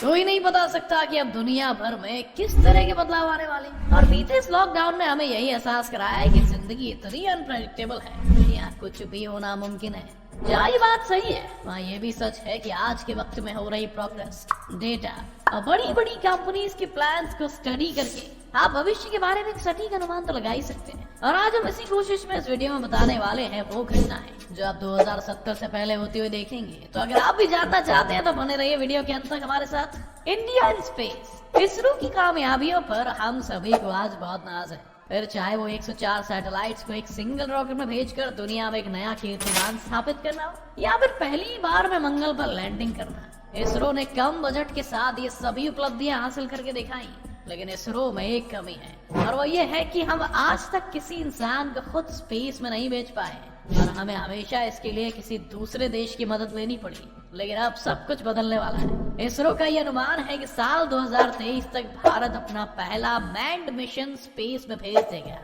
कोई नहीं बता सकता कि अब दुनिया भर में किस तरह के बदलाव आने वाले हैं। और बीते इस लॉकडाउन ने हमें यही एहसास कराया है कि जिंदगी इतनी अनप्रेडिक्टेबल है कि यहाँ कुछ भी होना मुमकिन है। जहाँ ये बात सही है वहाँ ये भी सच है कि आज के वक्त में हो रही प्रोग्रेस, डेटा और बड़ी बड़ी कंपनीज के प्लान्स को स्टडी करके आप भविष्य के बारे में एक सटीक अनुमान तो लगा ही सकते हैं। और आज हम इसी कोशिश में इस वीडियो में बताने वाले हैं वो घटनाएं जो आप 2070 से पहले होती हुई देखेंगे। तो अगर आप भी जानना चाहते हैं तो बने रहिए वीडियो के अंत तक हमारे साथ। इंडिया इन स्पेस, इसरो की कामयाबियों पर हम सभी को आज बहुत नाज है। फिर चाहे वो 104 सैटेलाइट्स को एक सिंगल रॉकेट में भेजकर दुनिया में एक नया कीर्तिमान स्थापित करना हो, या फिर पहली बार में मंगल पर लैंडिंग करना। इसरो ने कम बजट के साथ ये सभी उपलब्धियां हासिल करके दिखाई। लेकिन इसरो में एक कमी है और वो ये है कि हम आज तक किसी इंसान को खुद स्पेस में नहीं भेज पाए और हमें हमेशा इसके लिए किसी दूसरे देश की मदद लेनी पड़ी। लेकिन अब सब कुछ बदलने वाला है। इसरो का ये अनुमान है कि साल 2023 तक भारत अपना पहला मैन्ड मिशन स्पेस में भेज देगा।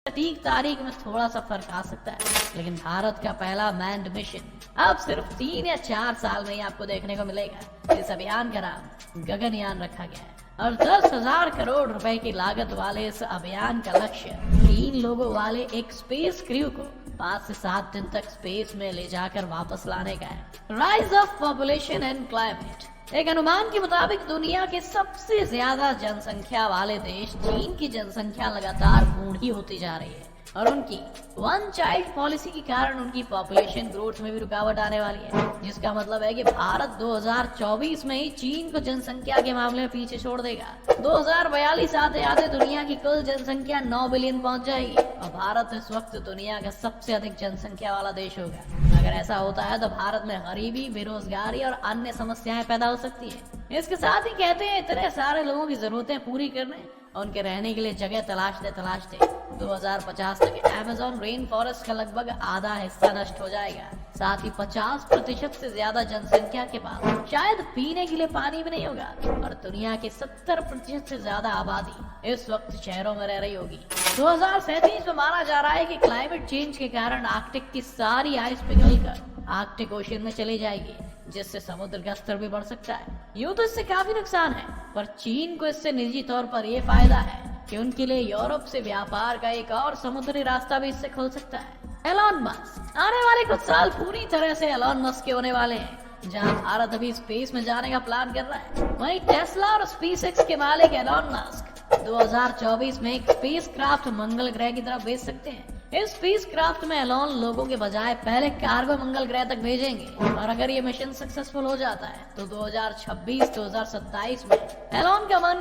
सटीक तारीख में थोड़ा सा फर्क आ सकता है, लेकिन भारत का पहला मैन्ड मिशन अब सिर्फ 3 या 4 साल में ही आपको देखने को मिलेगा। इस अभियान का नाम गगनयान रखा गया है और 10,000 करोड़ रुपए की लागत वाले इस अभियान का लक्ष्य 3 लोगों वाले एक स्पेस क्रू को 5 से 7 दिन तक स्पेस में ले जाकर वापस लाने का है। Rise of population and climate, एक अनुमान के मुताबिक दुनिया के सबसे ज्यादा जनसंख्या वाले देश चीन की जनसंख्या लगातार बूढ़ी होती जा रही है और उनकी वन चाइल्ड पॉलिसी के कारण उनकी पॉपुलेशन ग्रोथ में भी रुकावट आने वाली है, जिसका मतलब है कि भारत 2024 में ही चीन को जनसंख्या के मामले में पीछे छोड़ देगा। 2042 आते आते दुनिया की कुल जनसंख्या 9 बिलियन पहुंच जाएगी और भारत इस वक्त दुनिया का सबसे अधिक जनसंख्या वाला देश होगा। अगर ऐसा होता है तो भारत में गरीबी, बेरोजगारी और अन्य समस्याएं पैदा हो सकती है। इसके साथ ही कहते हैं इतने सारे लोगों की जरूरतें पूरी करने और उनके रहने के लिए जगह तलाशते 2050 तक अमेज़न रेन फॉरेस्ट का लगभग आधा हिस्सा नष्ट हो जाएगा। साथ ही 50% से ज्यादा जनसंख्या के पास शायद पीने के लिए पानी भी नहीं होगा और दुनिया की 70% से ज्यादा आबादी इस वक्त शहरों में रह रही होगी। 2037 में माना जा रहा है कि क्लाइमेट चेंज के कारण आर्कटिक की सारी आइस पिघलकर आर्कटिक ओशन में चली जाएगी, जिससे समुद्र का स्तर भी बढ़ सकता है। यूं तो इससे काफी नुकसान है, पर चीन को इससे निजी तौर पर यह फायदा है कि उनके लिए यूरोप से व्यापार का एक और समुद्री रास्ता भी इससे खुल सकता है। एलोन मस्क, आने वाले कुछ साल पूरी तरह से एलोन मस्क के होने वाले हैं। जहां भारत अभी स्पेस में जाने का प्लान कर रहा है, वहीं टेस्ला और स्पेसएक्स के मालिक एलोन मस्क 2024 में एक स्पेस क्राफ्ट मंगल ग्रह की तरफ भेज सकते हैं। इस स्पेस क्राफ्ट में एलोन लोगों के बजाय पहले कार्गो मंगल ग्रह तक भेजेंगे और अगर ये मिशन सक्सेसफुल हो जाता है तो 2026-2027 में एलोन का मन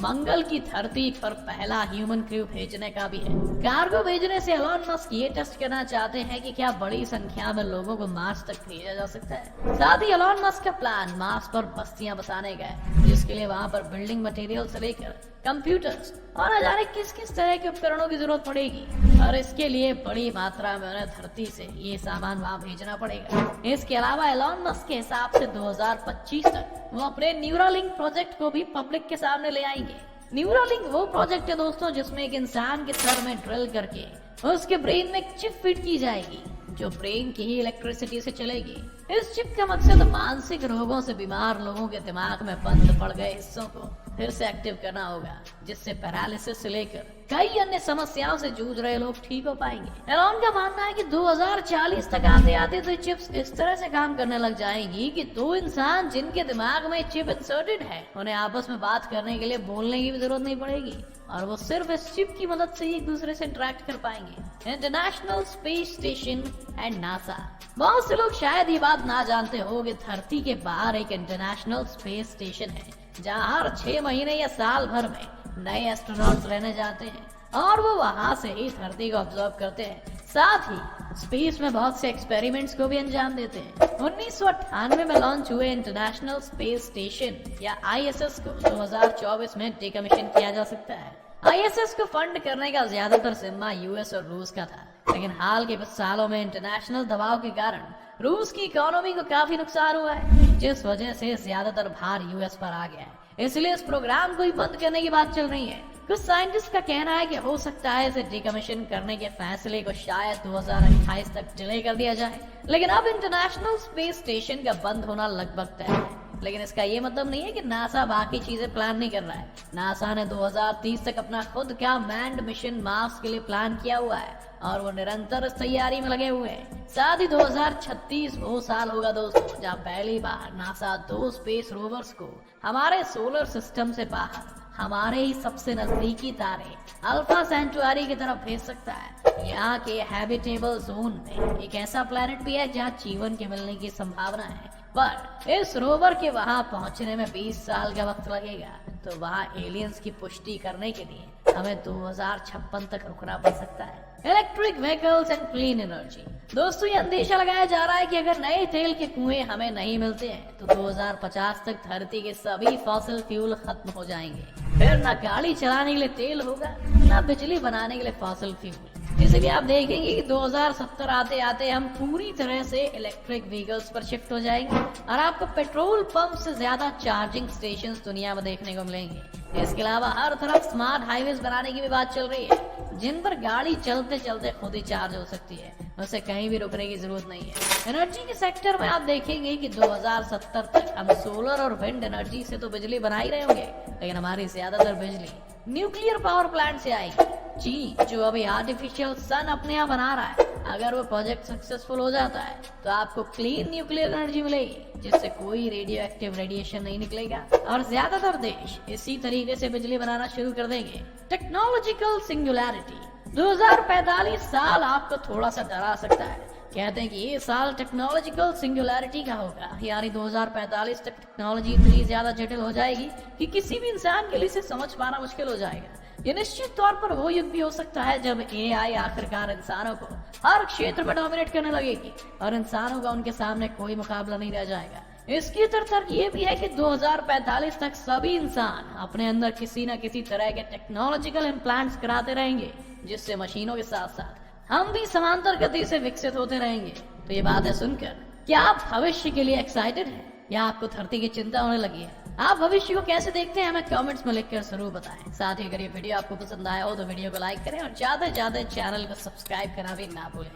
मंगल की धरती पर पहला ह्यूमन क्रू भेजने का भी है। कार्गो भेजने से एलोन मस्क ये टेस्ट करना चाहते हैं कि क्या बड़ी संख्या में लोगों को मार्स तक भेजा जा सकता है। साथ ही एलोन मस्क का प्लान मार्स पर बस्तियां बसाने का है, जिसके लिए वहाँ पर बिल्डिंग मटेरियल से लेकर कंप्यूटर्स और न जाने किस किस तरह के उपकरणों की जरूरत पड़ेगी और इसके लिए बड़ी मात्रा में उन्हें धरती से ये सामान वहाँ भेजना पड़ेगा। इसके अलावा एलोन मस्क के हिसाब से 2025 तक वो अपने न्यूरालिंक प्रोजेक्ट को भी पब्लिक के सामने ले आएंगे। न्यूरालिंक वो प्रोजेक्ट है दोस्तों जिसमें एक इंसान के सर में ड्रिल करके उसके ब्रेन में एक चिप फिट की जाएगी जो ब्रेन की ही इलेक्ट्रिसिटी से चलेगी। इस चिप का मकसद मानसिक रोगों से बीमार लोगों के दिमाग में बंद पड़ गए हिस्सों को फिर से एक्टिव करना होगा, जिससे पैरालिसिस से लेकर कई अन्य समस्याओं से जूझ रहे लोग ठीक हो पाएंगे। एलोन का मानना है कि 2040 तक आते आते तो चिप्स इस तरह से काम करने लग जाएंगी कि 2 इंसान जिनके दिमाग में चिप इंसर्टेड है उन्हें आपस में बात करने के लिए बोलने की भी जरूरत नहीं पड़ेगी और वो सिर्फ इस चिप की मदद से ही एक दूसरे से इंटरेक्ट कर पाएंगे। International space station and NASA, बहुत से लोग शायद ये बात ना जानते हो कि धरती के बाहर एक इंटरनेशनल स्पेस स्टेशन है जहाँ हर 6 महीने या साल भर में नए एस्ट्रोनॉट्स रहने जाते हैं और वो वहाँ से ही धरती को ऑब्जर्व करते हैं। साथ ही स्पेस में बहुत से एक्सपेरिमेंट्स को भी अंजाम देते हैं। 1998 में लॉन्च हुए इंटरनेशनल स्पेस स्टेशन या ISS को 2024 में डिकमीशन किया जा सकता है। ISS को फंड करने का ज्यादातर जिम्मा US और रूस का था, लेकिन हाल के कुछ सालों में इंटरनेशनल दबाव के कारण रूस की इकोनॉमी को काफी नुकसान हुआ है, जिस वजह से ज्यादातर भार US पर आ गया है। इसलिए इस प्रोग्राम को ही बंद करने की बात चल रही है। कुछ साइंटिस्ट का कहना है कि हो सकता है इसे डिकमीशन करने के फैसले को शायद 2028 तक डिले कर दिया जाए, लेकिन अब इंटरनेशनल स्पेस स्टेशन का बंद होना लगभग तय है। लेकिन इसका ये मतलब नहीं है कि नासा बाकी चीजें प्लान नहीं कर रहा है। नासा ने 2030 तक अपना खुद का मैन्ड मिशन मार्स के लिए प्लान किया हुआ है और वो निरंतर इस तैयारी में लगे हुए हैं। साथ ही 2036 वो साल होगा दोस्तों जहाँ पहली बार नासा 2 स्पेस रोवर्स को हमारे सोलर सिस्टम से बाहर हमारे ही सबसे नजदीकी तारे अल्फा सेंचुरी की तरफ भेज सकता है। यहाँ के हैबिटेबल जोन में एक ऐसा प्लेनेट भी है जहाँ जीवन के मिलने की संभावना है, पर इस रोवर के वहां पहुंचने में 20 साल का वक्त लगेगा। तो वहां एलियंस की पुष्टि करने के लिए हमें 2056 तक रुकना पड़ सकता है। Electric vehicles and clean energy. दोस्तों ये अंदेशा लगाया जा रहा है कि अगर नए तेल के कुएं हमें नहीं मिलते हैं तो 2050 तक धरती के सभी फॉसिल फ्यूल खत्म हो जाएंगे। फिर ना गाड़ी चलाने के लिए तेल होगा, ना बिजली बनाने के लिए फॉसिल फ्यूल। इसलिए आप देखेंगे कि 2070 आते आते हम पूरी तरह से इलेक्ट्रिक व्हीकल्स पर शिफ्ट हो जाएंगे और आपको पेट्रोल पंप से ज्यादा चार्जिंग स्टेशंस दुनिया में देखने को मिलेंगे। इसके अलावा हर तरफ स्मार्ट हाईवेज बनाने की भी बात चल रही है, जिन पर गाड़ी चलते चलते खुद ही चार्ज हो सकती है, उसे कहीं भी रुकने की जरूरत नहीं है। एनर्जी के सेक्टर में आप देखेंगे कि 2070 तक हम सोलर और विंड एनर्जी से तो बिजली बना ही रहे होंगे, लेकिन हमारी ज्यादातर बिजली न्यूक्लियर पावर प्लांट से आएगी। जी जो अभी आर्टिफिशियल सन अपने यहाँ बना रहा है, अगर वो प्रोजेक्ट सक्सेसफुल हो जाता है तो आपको क्लीन न्यूक्लियर एनर्जी मिलेगी जिससे कोई रेडियो एक्टिव रेडिएशन नहीं निकलेगा और ज्यादातर देश इसी तरीके से बिजली बनाना शुरू कर देंगे। Technological singularity. 2045 साल आपको थोड़ा सा डरा सकता है। कहते हैं कि ये साल टेक्नोलॉजिकल सिंगुलैरिटी का होगा, यानी 2045 तक टेक्नोलॉजी इतनी ज्यादा जटिल हो जाएगी कि किसी भी इंसान के लिए इसे समझ पाना मुश्किल हो जाएगा। ये निश्चित तौर पर वो युग भी हो सकता है जब एआई आखिरकार इंसानों को हर क्षेत्र में डोमिनेट करने लगेगी और इंसानों का उनके सामने कोई मुकाबला नहीं रह जाएगा। इसकी तर्क ये भी है कि 2045 तक सभी इंसान अपने अंदर किसी न किसी तरह के टेक्नोलॉजिकल इम्प्लांट्स कराते रहेंगे, जिससे मशीनों के साथ साथ हम भी समांतर गति से विकसित होते रहेंगे। तो ये बातें सुनकर क्या आप भविष्य के लिए एक्साइटेड हैं या आपको धरती की चिंता होने लगी है? आप भविष्य को कैसे देखते हैं हमें कमेंट्स में लिखकर जरूर बताएं। साथ ही अगर ये वीडियो आपको पसंद आया हो तो वीडियो को लाइक करें और ज्यादा से ज्यादा चैनल को सब्सक्राइब करना भी ना भूलें।